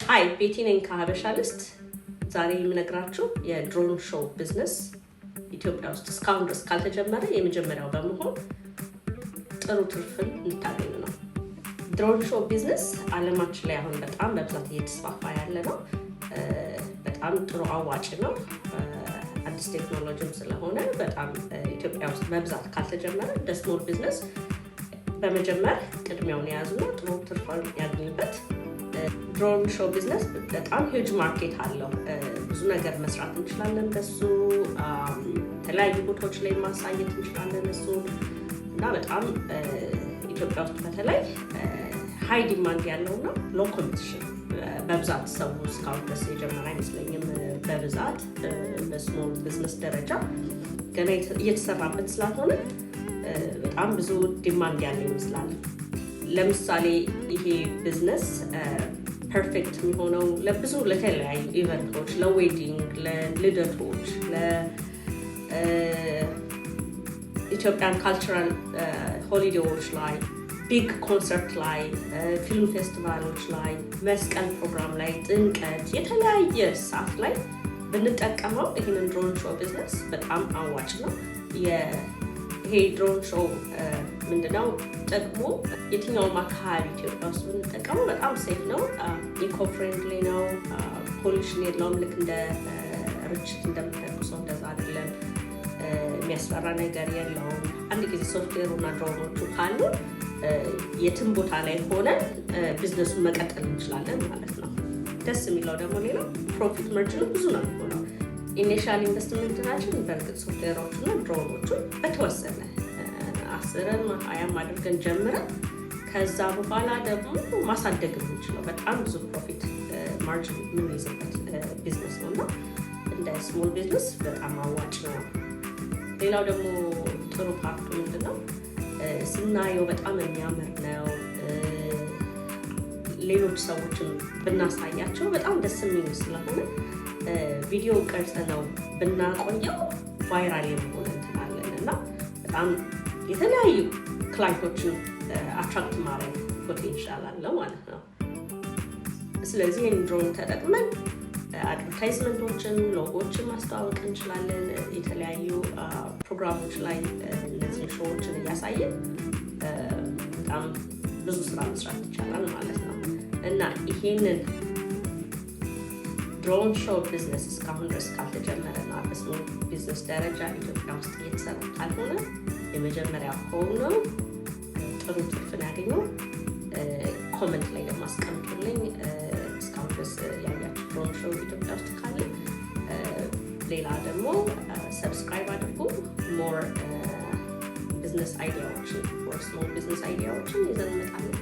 ሃይ ቤቲ ነኝ ከሀበሻ ሊስት ዛሬ የምነግራችሁ የድሮን ሾው ቢዝነስ ኢትዮጵያ ውስጥ እስካሁን ድረስ ካልተጀመረ የመጀመሪያው በመሆን ጥሩ ትርፍን እንታገኝ ነው። ድሮን ሾው ቢዝነስ ዓለማችን ላይ አሁን በጣም በብዛት እየተስፋፋ ያለ ነው። በጣም ጥሩ አዋጭ ነው። አዲስ ቴክኖሎጂም ስለሆነ በጣም ኢትዮጵያ ውስጥ በብዛት ካልተጀመረ ስሞል ቢዝነስ በመጀመር ቅድሚያውን የያዙና ጥሩ ትርፍን ያገኙበት። ድሮን ሾው ቢዝነስ በጣም ሂውጅ ማርኬት አለው። ብዙ ነገር መስራት እንችላለን በሱ የተለያዩ ቦታዎች ላይ ማሳየት እንችላለን እሱ እና በጣም ኢትዮጵያ ውስጥ በተለይ ሃይ ዲማንድ ያለውና ሎ ኮምፒቲሽን በብዛት ሰው እስካሁን ድረስ የጀመረ አይመስለኝም። በብዛት በስሞል ቢዝነስ ደረጃ ገና እየተሰራበት ስላልሆነ በጣም ብዙ ዲማንድ ያለው ይመስላል። ለምሳሌ ይሄ ቢዝነስ ፐርፌክት የሚሆነው ለብዙ ለተለያዩ ኢቨንቶች፣ ለዌዲንግ፣ ለልደቶች፣ ለኢትዮጵያን ካልቸራል ሆሊዴዎች ላይ፣ ቢግ ኮንሰርት ላይ፣ ፊልም ፌስቲቫሎች ላይ፣ መስቀል ፕሮግራም ላይ፣ ጥምቀት፣ የተለያየ ሰዓት ላይ ብንጠቀመው ይህንን ድሮን ሾው ቢዝነስ በጣም አዋጭ ነው። ይሄ ድሮን ሾው ምንድነው ጥቅሙ? የትኛውም አካባቢ ኢትዮጵያ ውስጥ ብንጠቀመው በጣም ሴፍ ነው፣ ኢኮ ፍሬንድሊ ነው፣ ፖሊሽን የለውም። ልክ እንደ ርችት እንደምትነቁሰው እንደዛ አይደለም። የሚያስፈራ ነገር የለውም። አንድ ጊዜ ሶፍትዌሩና ድሮኖቹ ካሉ የትም ቦታ ላይ ሆነን ቢዝነሱን መቀጠል እንችላለን ማለት ነው። ደስ የሚለው ደግሞ ሌላው ፕሮፊት ማርጂኑ ብዙ ነው የሚሆነው። ኢኒሻል ኢንቨስትመንታችን በእርግጥ ሶፍትዌሮቹና ድሮኖቹ በተወሰነ 10 20 አድርገን ጀምረን ከዛ በኋላ ደግሞ ማሳደግ የምንችለው በጣም ብዙ ፕሮፊት ማርጂን የምንይዝበት ቢዝነስ ነው እና እንደ ስሞል ቢዝነስ በጣም አዋጭ ነው። ሌላው ደግሞ ጥሩ ፓርቱ ምንድን ነው? ስናየው በጣም የሚያምር ነው። ሌሎች ሰዎችን ብናሳያቸው በጣም ደስ የሚል ስለሆነ ቪዲዮ ቀርጸ ነው ብናቆየው ቫይራል የመሆን እንትናለን እና በጣም የተለያዩ ክላይንቶችን አትራክት ማድረግ ፖቴንሻል አለው ማለት ነው። ስለዚህ ይህን ድሮን ተጠቅመን አድቨርታይዝመንቶችን፣ ሎጎችን ማስተዋወቅ እንችላለን። የተለያዩ ፕሮግራሞች ላይ እነዚህን ሾዎችን እያሳየን በጣም ብዙ ስራ መስራት ይቻላል ማለት ነው እና ይሄንን ድሮን ሾው ቢዝነስ እስካሁን ድረስ ካልተጀመረና በስሞል ቢዝነስ ደረጃ ኢትዮጵያ ውስጥ እየተሰራ ካልሆነ የመጀመሪያ ሆኖ ጥሩ ትርፍን ያገኘው ኮመንት ላይ ለማስቀምጡልኝ። እስካሁን ድረስ ያያችሁ ድሮን ሾው ኢትዮጵያ ውስጥ ካለ ሌላ ደግሞ ሰብስክራይብ አድርጉ። ሞር ቢዝነስ አይዲያዎችን ስሞል ቢዝነስ አይዲያዎችን ይዘን እንመጣለን።